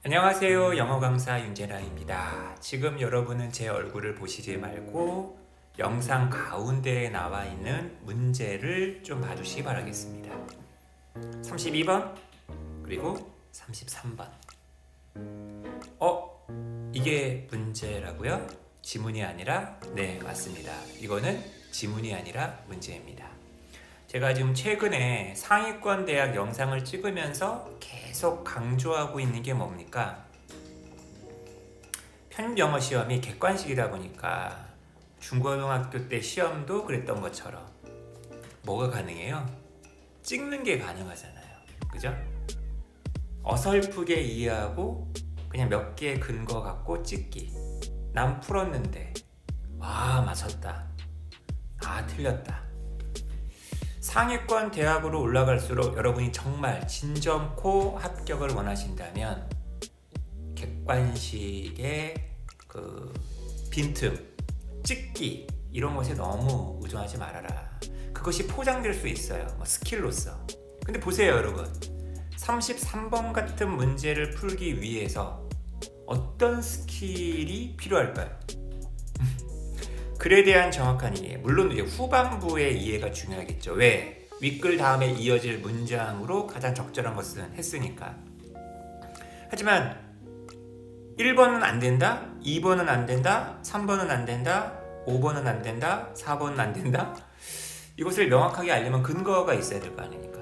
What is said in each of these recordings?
안녕하세요. 영어 강사 윤재랑입니다. 지금 여러분은 제 얼굴을 보시지 말고 영상 가운데에 나와 있는 문제를 좀 봐주시기 바라겠습니다. 32번 그리고 33번. 이게 문제라고요? 지문이 아니라? 네, 맞습니다. 이거는 지문이 아니라 문제입니다. 제가 지금 최근에 상위권 대학 영상을 찍으면서 계속 강조하고 있는 게 뭡니까? 편입영어 시험이 객관식이다 보니까 중고등학교 때 시험도 그랬던 것처럼 뭐가 가능해요? 찍는 게 가능하잖아요. 그죠? 어설프게 이해하고 그냥 몇 개의 근거 갖고 찍기. 난 풀었는데 맞췄다. 틀렸다. 상위권 대학으로 올라갈수록 여러분이 정말 진점코 합격을 원하신다면 객관식의 그 빈틈, 찍기 이런 것에 너무 의존하지 말아라. 그것이 포장될 수 있어요. 스킬로서. 근데 보세요, 여러분. 33번 같은 문제를 풀기 위해서 어떤 스킬이 필요할까요? 글에 대한 정확한 이해, 물론 이제 후반부의 이해가 중요하겠죠. 왜? 윗글 다음에 이어질 문장으로 가장 적절한 것은 했으니까. 하지만 1번은 안 된다, 2번은 안 된다, 3번은 안 된다, 5번은 안 된다, 4번은 안 된다. 이것을 명확하게 알려면 근거가 있어야 될 거 아닙니까?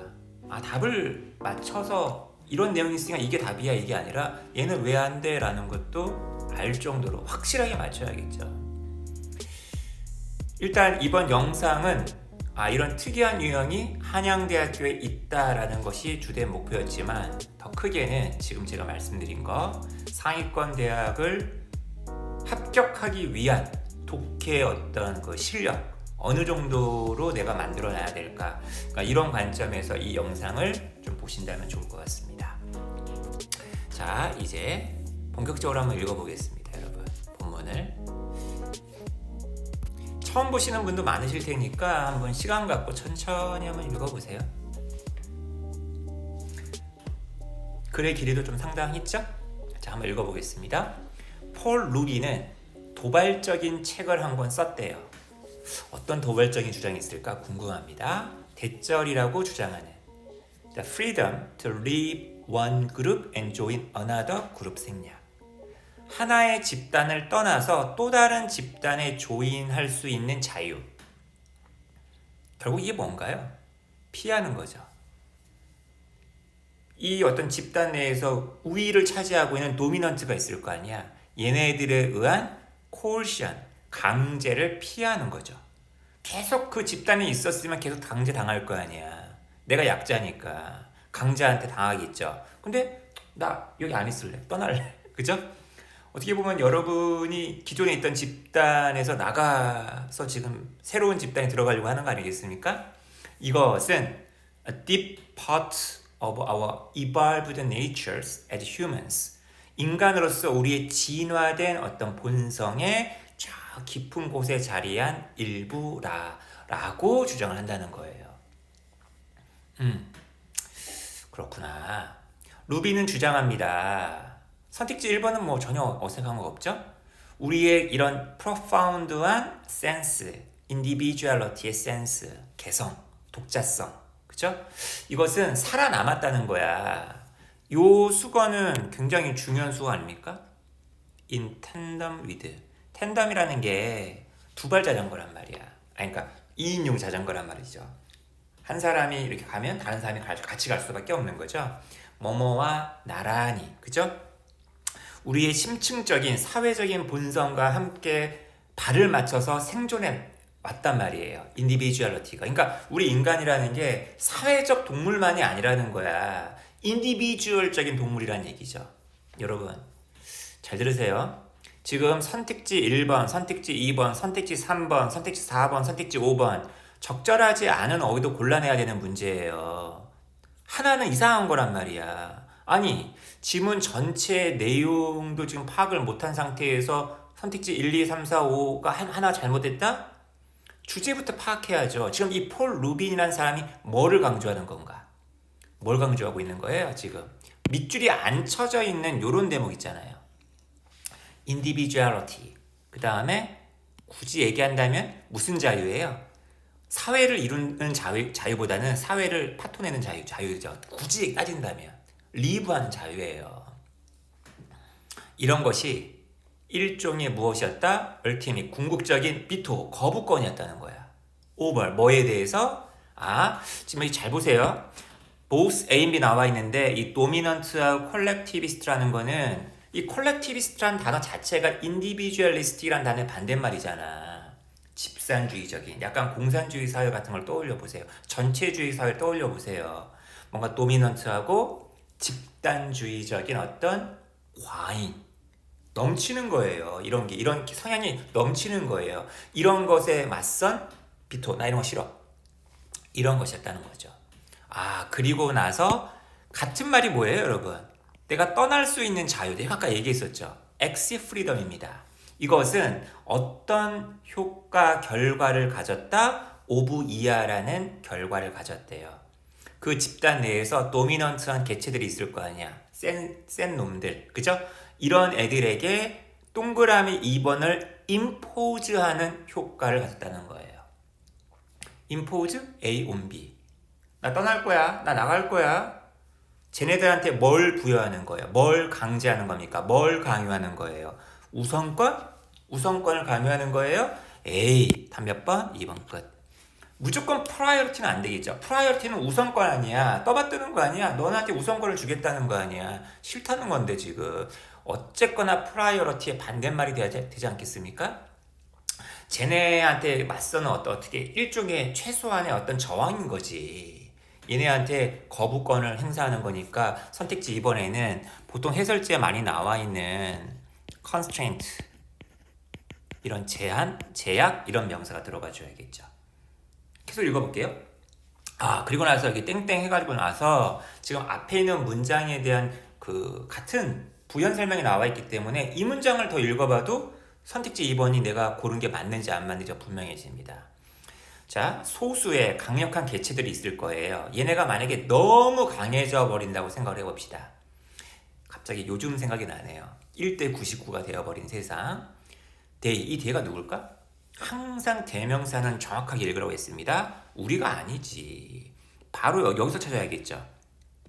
답을 맞춰서 이런 내용이 있으니까 이게 답이야, 이게 아니라 얘는 왜 안 돼? 라는 것도 알 정도로 확실하게 맞춰야겠죠. 일단 이번 영상은 이런 특이한 유형이 한양대학교에 있다라는 것이 주된 목표였지만 더 크게는 지금 제가 말씀드린 거 상위권 대학을 합격하기 위한 독해의 어떤 그 실력 어느 정도로 내가 만들어놔야 될까, 그러니까 이런 관점에서 이 영상을 좀 보신다면 좋을 것 같습니다. 자, 이제 본격적으로 한번 읽어보겠습니다. 여러분, 본문을 처음 보시는 분도 많으실 테니까 한번 시간 갖고 천천히 한번 읽어보세요. 글의 길이도 좀 상당했죠? 자, 한번 읽어보겠습니다. 폴 루비는 도발적인 책을 한 권 썼대요. 어떤 도발적인 주장이 있을까 궁금합니다. 대절이라고 주장하는 The freedom to leave one group and join another group 생략. 하나의 집단을 떠나서 또 다른 집단에 조인할 수 있는 자유. 결국 이게 뭔가요? 피하는 거죠. 이 어떤 집단 내에서 우위를 차지하고 있는 도미넌트가 있을 거 아니야. 얘네들에 의한 코얼션, 강제를 피하는 거죠. 계속 그 집단에 있었으면 계속 강제 당할 거 아니야. 내가 약자니까 강자한테 당하겠죠. 근데 나 여기 안 있을래. 떠날래. 그죠? 어떻게 보면 여러분이 기존에 있던 집단에서 나가서 지금 새로운 집단에 들어가려고 하는 거 아니겠습니까? 이것은 a deep part of our evolved natures as humans. 인간으로서 우리의 진화된 어떤 본성의 저 깊은 곳에 자리한 일부라고 주장을 한다는 거예요. 그렇구나. 루비는 주장합니다. 선택지 1번은 전혀 어색한 거 없죠? 우리의 이런 profound한 sense, individuality의 sense, 개성, 독자성, 그죠? 이것은 살아남았다는 거야. 요 수거는 굉장히 중요한 수거 아닙니까? In tandem with. 텐덤이라는 게 두발 자전거란 말이야. 그러니까 2인용 자전거란 말이죠. 한 사람이 이렇게 가면 다른 사람이 같이 갈 수밖에 없는 거죠. 뭐뭐와 나란히, 그죠? 우리의 심층적인 사회적인 본성과 함께 발을 맞춰서 생존해 왔단 말이에요. 인디비주얼리티가. 그러니까 우리 인간이라는 게 사회적 동물만이 아니라는 거야. 인디비주얼적인 동물이란 얘기죠. 여러분, 잘 들으세요. 지금 선택지 1번, 선택지 2번, 선택지 3번, 선택지 4번, 선택지 5번 적절하지 않은 어휘도 골라내야 되는 문제예요. 하나는 이상한 거란 말이야. 아니, 지문 전체 내용도 지금 파악을 못한 상태에서 선택지 1, 2, 3, 4, 5가 하나 잘못됐다? 주제부터 파악해야죠. 지금 이 폴 루빈이라는 사람이 뭐를 강조하는 건가? 뭘 강조하고 있는 거예요, 지금? 밑줄이 안 쳐져 있는 요런 대목 있잖아요. individuality. 그 다음에 굳이 얘기한다면 무슨 자유예요? 사회를 이루는 자유보다는 사회를 파토내는 자유죠. 굳이 따진다면 리브하는 자유예요. 이런 것이 일종의 무엇이었다? ultimate 궁극적인 비토 거부권이었다는 거야. over 뭐에 대해서? 지금 여기 잘 보세요. both A, B 나와 있는데 이 dominant하고 collectivist라는 거는 이 collectivist라는 단어 자체가 individualistic이라는 단어의 반대말이잖아. 집산주의적인 약간 공산주의 사회 같은 걸 떠올려 보세요. 전체주의 사회를 떠올려 보세요. 뭔가 도미넌트하고 집단주의적인 어떤 과잉 넘치는 거예요. 이런 성향이 넘치는 거예요. 이런 것에 맞선 비토 나 이런 거 싫어. 이런 것이었다는 거죠. 그리고 나서 같은 말이 뭐예요, 여러분? 내가 떠날 수 있는 자유. 내가 아까 얘기했었죠. exit freedom입니다. 이것은 어떤 효과, 결과를 가졌다? 오브 이하라는 결과를 가졌대요. 그 집단 내에서 도미넌트한 개체들이 있을 거 아니야. 센 놈들. 그죠? 이런 애들에게 동그라미 2번을 impose하는 효과를 가졌다는 거예요. impose A on B. 나 떠날 거야. 나 나갈 거야. 쟤네들한테 뭘 부여하는 거예요? 뭘 강제하는 겁니까? 뭘 강요하는 거예요? 우선권을 강요하는 거예요? 에이, 답 몇 번? 2번 끝. 무조건 프라이어리티는 안 되겠죠. 프라이어리티는 우선권 아니야. 떠받드는 거 아니야. 너한테 우선권을 주겠다는 거 아니야. 싫다는 건데 지금. 어쨌거나 프라이어리티의 반대말이 되지 않겠습니까? 쟤네한테 맞서는 어떻게 일종의 최소한의 어떤 저항인 거지. 얘네한테 거부권을 행사하는 거니까 선택지 2번에는 보통 해설지에 많이 나와 있는 constraint 이런 제한, 제약 이런 명사가 들어가 줘야겠죠. 계속 읽어볼게요. 그리고 나서 여기 땡땡 해가지고 나서 지금 앞에 있는 문장에 대한 그 같은 부연 설명이 나와 있기 때문에 이 문장을 더 읽어봐도 선택지 2번이 내가 고른 게 맞는지 안 맞는지 분명해집니다. 자, 소수의 강력한 개체들이 있을 거예요. 얘네가 만약에 너무 강해져 버린다고 생각을 해봅시다. 갑자기 요즘 생각이 나네요. 1대 99가 되어버린 세상. 이 대가 누굴까? 항상 대명사는 정확하게 읽으라고 했습니다. 우리가 아니지. 바로 여기서 찾아야겠죠.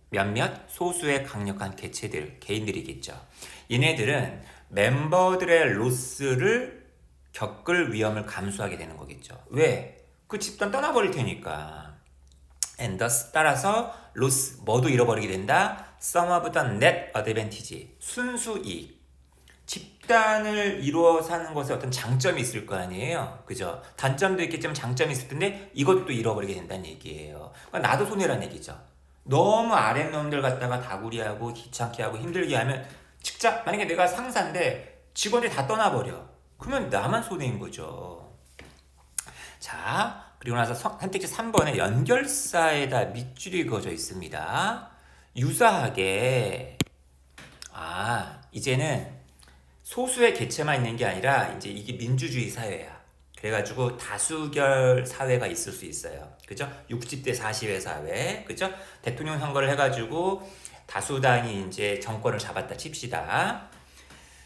몇몇 소수의 강력한 개체들, 개인들이겠죠. 얘네들은 멤버들의 로스를 겪을 위험을 감수하게 되는 거겠죠. 왜? 그 집단 떠나버릴 테니까. and thus 따라서 loss 뭐도 잃어버리게 된다. some of the net advantage 순수 이익. 집단을 이루어 사는 것에 어떤 장점이 있을 거 아니에요. 그죠? 단점도 있겠지만 장점이 있을 텐데 이것도 잃어버리게 된다는 얘기예요. 그러니까 나도 손해란 얘기죠. 너무 아랫놈들 갖다가 다구리하고 귀찮게 하고 힘들게 하면 직접 만약에 내가 상사인데 직원들이 다 떠나버려. 그러면 나만 손해인 거죠. 자, 그리고 나서 선택지 3번에 연결사에다 밑줄이 그어져 있습니다. 유사하게 이제는 소수의 개체만 있는 게 아니라 이제 이게 민주주의 사회야. 그래가지고 다수결 사회가 있을 수 있어요. 그죠? 60대 40의 사회. 그죠? 대통령 선거를 해가지고 다수당이 이제 정권을 잡았다 칩시다.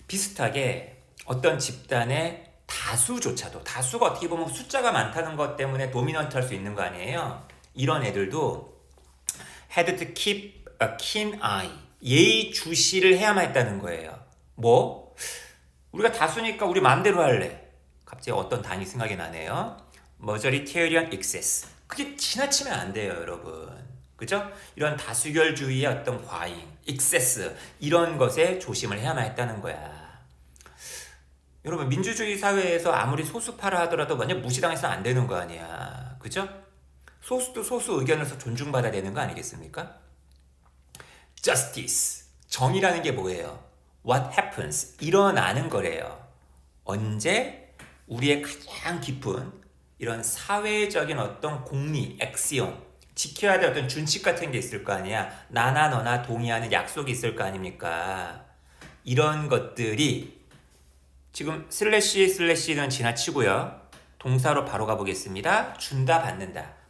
비슷하게 어떤 집단의 다수조차도 다수가 어떻게 보면 숫자가 많다는 것 때문에 도미넌트 할 수 있는 거 아니에요. 이런 애들도 had to keep a keen eye 예의주시를 해야만 했다는 거예요. 뭐? 우리가 다수니까 우리 마음대로 할래. 갑자기 어떤 단위 생각이 나네요. Majoritarian excess. 그게 지나치면 안 돼요, 여러분. 그죠? 이런 다수결주의의 어떤 과잉, excess 이런 것에 조심을 해야만 했다는 거야. 여러분 민주주의 사회에서 아무리 소수파라 하더라도 완전 무시당해서는 안 되는 거 아니야. 그죠? 소수도 소수 의견에서 존중받아야 되는 거 아니겠습니까? Justice. 정의라는 게 뭐예요? What happens? 일어나는 거래요. 언제? 우리의 가장 깊은 이런 사회적인 어떤 공리, 액시온 지켜야 될 어떤 준칙 같은 게 있을 거 아니야. 나나 너나 동의하는 약속이 있을 거 아닙니까? 이런 것들이 지금 슬래시는 지나치고요. 동사로 바로 가보겠습니다. 준다,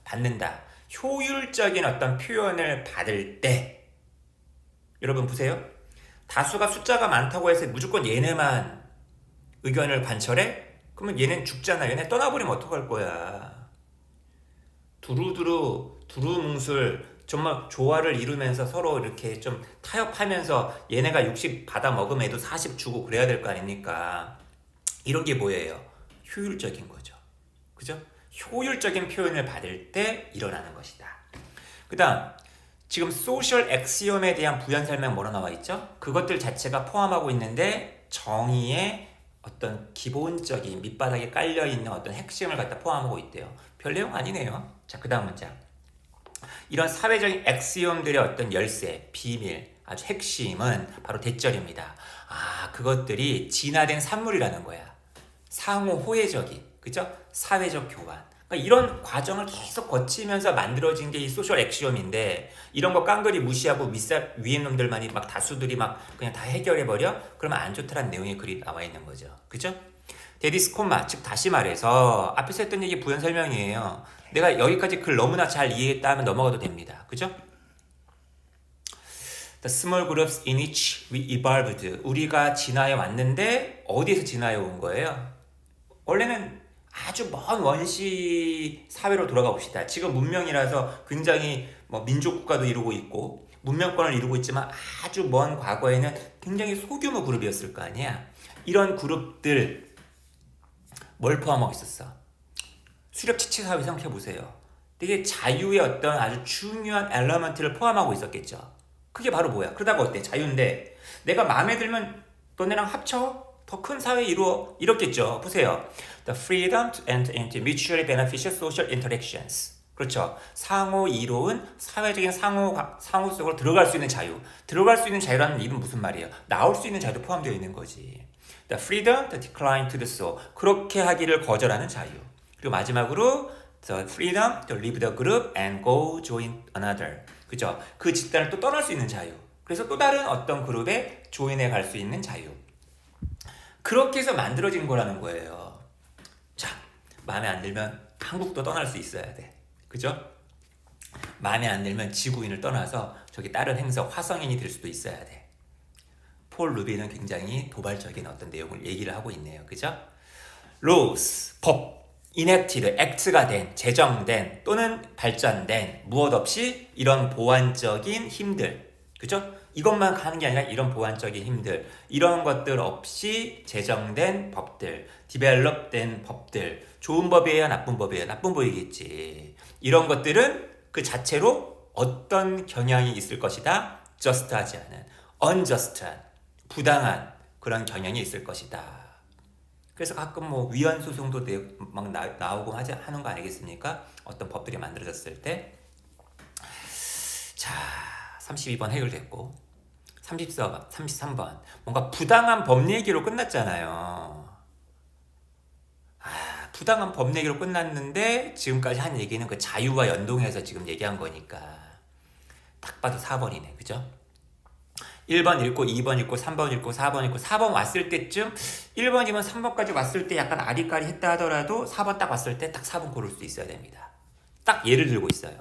받는다. 효율적인 어떤 표현을 받을 때 여러분 보세요. 다수가 숫자가 많다고 해서 무조건 얘네만 의견을 관철해? 그러면 얘는 죽잖아. 얘네 떠나버리면 어떡할 거야. 두루뭉술 정말 조화를 이루면서 서로 이렇게 좀 타협하면서 얘네가 60 받아 먹으면 애도 40 주고 그래야 될 거 아닙니까? 이런 게 뭐예요? 효율적인 거죠. 그죠? 효율적인 표현을 받을 때 일어나는 것이다. 그 다음 지금 소셜 엑시엄에 대한 부연 설명 뭐로 나와 있죠? 그것들 자체가 포함하고 있는데 정의의 어떤 기본적인 밑바닥에 깔려있는 어떤 핵심을 갖다 포함하고 있대요. 별 내용 아니네요. 자, 그 다음 문장. 이런 사회적인 엑시엄들의 어떤 열쇠, 비밀, 아주 핵심은 바로 대절입니다. 아, 그것들이 진화된 산물이라는 거야. 상호 호혜적인, 그죠? 사회적 교환. 그러니까 이런 과정을 계속 거치면서 만들어진 게 이 소셜 엑시엄인데 이런 거 깡그리 무시하고 위에 놈들만이 막 다수들이 막 그냥 다 해결해버려? 그러면 안 좋다는 내용의 글이 나와 있는 거죠. 그죠? 데디스 콤마, 즉 다시 말해서 앞에서 했던 얘기 부연 설명이에요. 내가 여기까지 글 너무나 잘 이해했다 하면 넘어가도 됩니다. 그죠? The small groups in which we evolved. 우리가 진화해 왔는데 어디에서 진화해 온 거예요? 원래는 아주 먼 원시 사회로 돌아가 봅시다. 지금 문명이라서 굉장히 뭐 민족 국가도 이루고 있고 문명권을 이루고 있지만 아주 먼 과거에는 굉장히 소규모 그룹이었을 거 아니야. 이런 그룹들 뭘 포함하고 있었어? 수렵지치 사회 생각해 보세요. 되게 자유의 어떤 아주 중요한 엘러먼트를 포함하고 있었겠죠. 그게 바로 뭐야? 그러다가 어때? 자유인데 내가 마음에 들면 너네랑 합쳐? 더 큰 사회 이루어 이렇겠죠. 보세요. The freedom to enter into mutually beneficial social interactions. 그렇죠. 상호 이로운 사회적인 상호 속으로 들어갈 수 있는 자유. 들어갈 수 있는 자유라는 이건 무슨 말이에요? 나올 수 있는 자유도 포함되어 있는 거지. The freedom to decline to do so. 그렇게 하기를 거절하는 자유. 그리고 마지막으로 the freedom to leave the group and go join another. 그죠? 그 집단을 또 떠날 수 있는 자유. 그래서 또 다른 어떤 그룹에 조인해 갈 수 있는 자유. 그렇게 해서 만들어진 거라는 거예요. 자, 마음에 안 들면 한국도 떠날 수 있어야 돼. 그죠? 마음에 안 들면 지구인을 떠나서 저기 다른 행성 화성인이 될 수도 있어야 돼. 폴 루비는 굉장히 도발적인 어떤 내용을 얘기를 하고 있네요. 그죠? laws, 법, enacted, act가 된, 제정된 또는 발전된 무엇 없이 이런 보완적인 힘들. 그죠? 이것만 가는 게 아니라 이런 보완적인 힘들, 이런 것들 없이 제정된 법들, 디벨롭된 법들, 좋은 법이에요, 나쁜 법이에요? 나쁜 법이겠지. 이런 것들은 그 자체로 어떤 경향이 있을 것이다? just하지 않은, unjust한, 부당한 그런 경향이 있을 것이다. 그래서 가끔 뭐 위헌 소송도 막 나오고 하는 거 아니겠습니까? 어떤 법들이 만들어졌을 때. 자, 32번 해결됐고 33번 뭔가 부당한 법 얘기로 끝났잖아요. 부당한 법 얘기로 끝났는데 지금까지 한 얘기는 그 자유와 연동해서 지금 얘기한 거니까 딱 봐도 4번이네. 그죠? 1번 읽고 2번 읽고 3번 읽고 4번 읽고 4번 왔을 때쯤 1번이면 3번까지 왔을 때 약간 아리까리 했다 하더라도 4번 딱 왔을 때 딱 4번 고를 수 있어야 됩니다. 딱 예를 들고 있어요.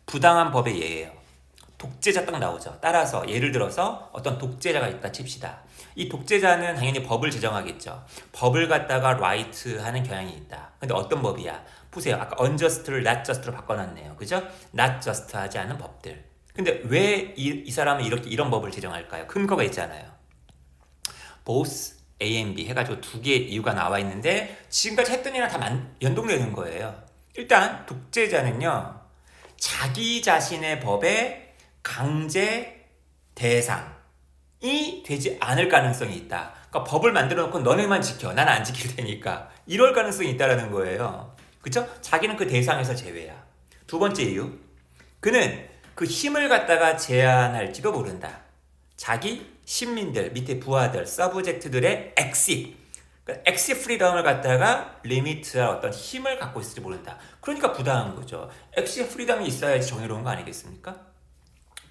부당한 법의 예예요. 독재자 딱 나오죠. 따라서 예를 들어서 어떤 독재자가 있다 칩시다. 이 독재자는 당연히 법을 제정하겠죠. 법을 갖다가 right하는 경향이 있다. 근데 어떤 법이야? 보세요. 아까 unjust를 not just로 바꿔놨네요. 그죠? not just 하지 않은 법들. 근데 왜 이 사람은 이런 법을 제정할까요? 근거가 있잖아요. both A and B 해가지고 두 개의 이유가 나와 있는데 지금까지 했던 일이랑 다 연동되는 거예요. 일단 독재자는요. 자기 자신의 법에 강제 대상이 되지 않을 가능성이 있다. 그러니까 법을 만들어 놓고 너네만 지켜. 나는 안 지킬 테니까. 이럴 가능성이 있다라는 거예요. 그쵸? 자기는 그 대상에서 제외야. 두 번째 이유. 그는 그 힘을 갖다가 제한할지도 모른다. 자기 신민들, 밑에 부하들, 서브젝트들의 엑시. 그러니까 엑시 프리덤을 갖다가 리미트할 어떤 힘을 갖고 있을지 모른다. 그러니까 부당한 거죠. 엑시 프리덤이 있어야지 정의로운 거 아니겠습니까?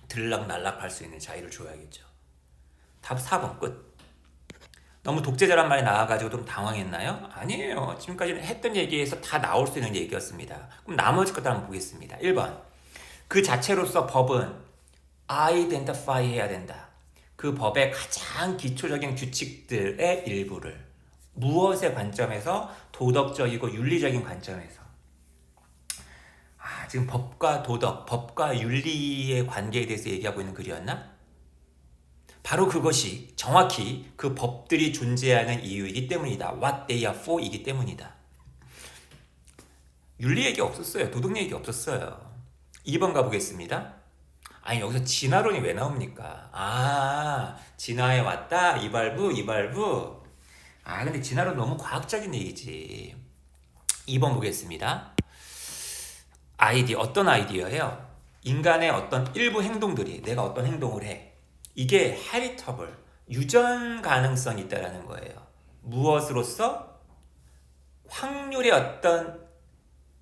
들락날락 할 수 있는 자유를 줘야겠죠. 답 4번 끝. 너무 독재자란 말이 나와가지고 좀 당황했나요? 아니에요. 지금까지는 했던 얘기에서 다 나올 수 있는 얘기였습니다. 그럼 나머지 것도 한번 보겠습니다. 1번. 그 자체로서 법은 identify 해야 된다. 그 법의 가장 기초적인 규칙들의 일부를 무엇의 관점에서? 도덕적이고 윤리적인 관점에서. 지금 법과 도덕, 법과 윤리의 관계에 대해서 얘기하고 있는 글이었나? 바로 그것이 정확히 그 법들이 존재하는 이유이기 때문이다. What they are for 이기 때문이다. 윤리 얘기 없었어요. 도덕 얘기 없었어요. 2번 가보겠습니다. 아니 여기서 진화론이 왜 나옵니까? 진화해 왔다. 이발부. 근데 진화론 너무 과학적인 얘기지. 2번 보겠습니다. 어떤 아이디어예요? 인간의 어떤 일부 행동들이 내가 어떤 행동을 해. 이게 heritable, 유전 가능성이 있다라는 거예요. 무엇으로서? 확률의 어떤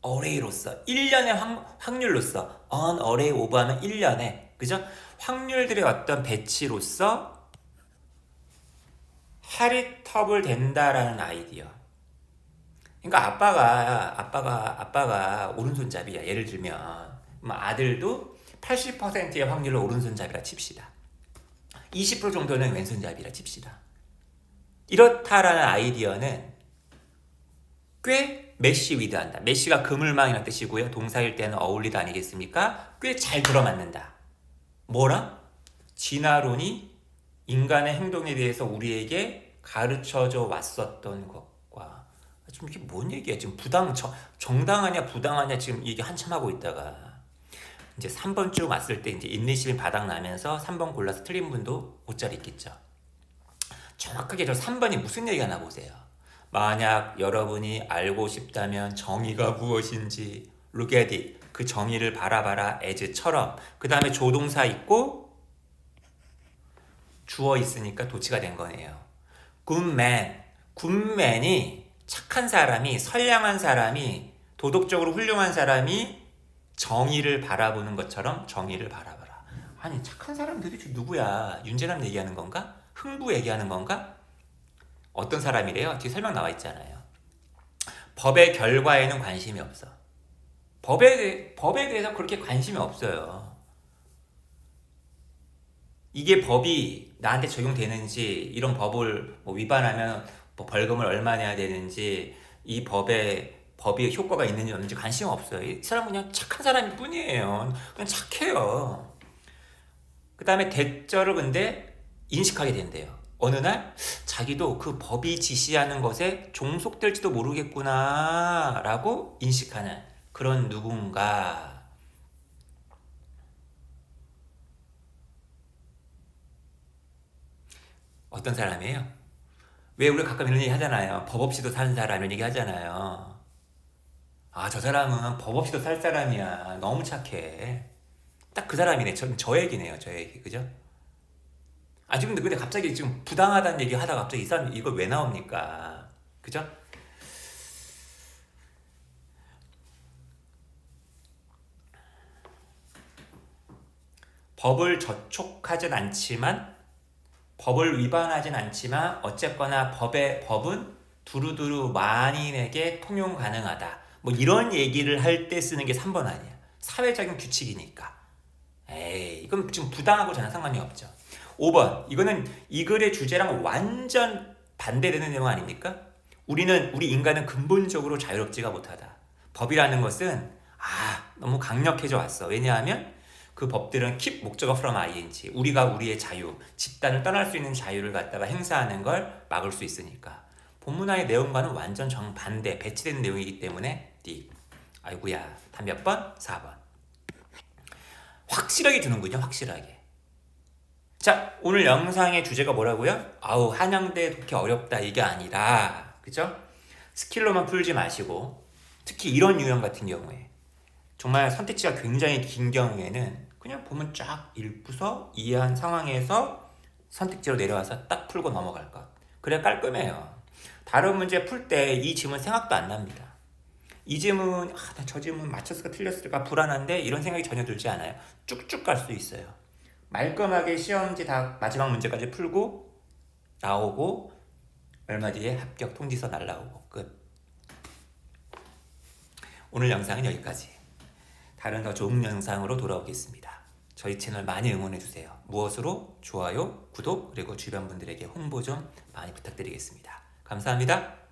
어레이로서, 1년의 확률로서, on array of 하면 1년에, 그죠? 확률들의 어떤 배치로서 heritable 된다라는 아이디어. 그러니까 아빠가 오른손잡이야. 예를 들면 아들도 80%의 확률로 오른손잡이라 칩시다. 20% 정도는 왼손잡이라 칩시다. 이렇다라는 아이디어는 꽤 메시 위드한다. 메시가 그물망이라는 뜻이고요. 동사일 때는 어울리다 아니겠습니까? 꽤 잘 들어맞는다. 뭐라? 진화론이 인간의 행동에 대해서 우리에게 가르쳐줘 왔었던 것과 지금 이게 뭔 얘기야? 지금 정당하냐 부당하냐 지금 얘기 한참 하고 있다가 이제 3번 쭉 왔을 때 이제 인내심이 바닥나면서 3번 골라서 틀린 분도 옷자리 있겠죠. 정확하게 저 3번이 무슨 얘기하나 보세요. 만약 여러분이 알고 싶다면 정의가 무엇인지 look at it. 그 정의를 바라봐라 as처럼 그 다음에 조동사 있고 주어 있으니까 도치가 된 거네요. 굿맨이 착한 사람이 선량한 사람이 도덕적으로 훌륭한 사람이 정의를 바라보는 것처럼 정의를 바라봐라. 아니 착한 사람들이 누구야? 윤재남 얘기하는 건가? 흥부 얘기하는 건가? 어떤 사람이래요? 뒤에 설명 나와 있잖아요. 법의 결과에는 관심이 없어. 법에 대해서 그렇게 관심이 없어요. 이게 법이 나한테 적용되는지, 이런 법을 위반하면 벌금을 얼마 내야 되는지, 이 법이 효과가 있는지 없는지 관심 없어요. 이 사람은 그냥 착한 사람일 뿐이에요. 그냥 착해요. 그 다음에 대절을 근데 인식하게 된대요. 어느 날 자기도 그 법이 지시하는 것에 종속될지도 모르겠구나 라고 인식하는 그런 누군가. 어떤 사람이에요? 왜 우리가 가끔 이런 얘기 하잖아요. 법 없이도 사는 사람 이런 얘기 하잖아요. 저 사람은 법 없이도 살 사람이야. 너무 착해. 딱 그 사람이네. 저 얘기네요. 저 얘기. 그죠? 지금 근데 갑자기 지금 부당하다는 얘기 하다가 갑자기 이 사람 이걸 왜 나옵니까? 그죠? 법을 저촉하진 않지만 법을 위반하진 않지만 어쨌거나 법은 두루두루 만인에게 통용 가능하다. 뭐 이런 얘기를 할 때 쓰는 게 3번 아니야. 사회적인 규칙이니까. 이건 지금 부당하고 전혀 상관이 없죠. 5번. 이거는 이 글의 주제랑 완전 반대되는 내용 아닙니까? 우리 인간은 근본적으로 자유롭지가 못하다. 법이라는 것은 너무 강력해져 왔어. 왜냐하면 그 법들은 keep 목적어 from ing. 우리가 우리의 자유, 집단을 떠날 수 있는 자유를 갖다가 행사하는 걸 막을 수 있으니까. 본문화의 내용과는 완전 정반대, 배치된 내용이기 때문에 D. 아이고야. 다 몇 번? 4번. 확실하게 주는군요. 확실하게. 자, 오늘 영상의 주제가 뭐라고요? 한양대 독해 어렵다 이게 아니라, 그죠? 스킬로만 풀지 마시고, 특히 이런 유형 같은 경우에 정말 선택지가 굉장히 긴 경우에는 그냥 보면 쫙 읽고서 이해한 상황에서 선택지로 내려와서 딱 풀고 넘어갈 것. 그래야 깔끔해요. 다른 문제 풀 때 이 지문 생각도 안 납니다. 이 지문, 저 지문 맞췄을까 틀렸을까 불안한데 이런 생각이 전혀 들지 않아요. 쭉쭉 갈 수 있어요. 말끔하게 시험지 다 마지막 문제까지 풀고 나오고 얼마 뒤에 합격 통지서 날라오고 끝. 오늘 영상은 여기까지. 다른 더 좋은 영상으로 돌아오겠습니다. 저희 채널 많이 응원해주세요. 무엇으로? 좋아요, 구독, 그리고 주변 분들에게 홍보 좀 많이 부탁드리겠습니다. 감사합니다.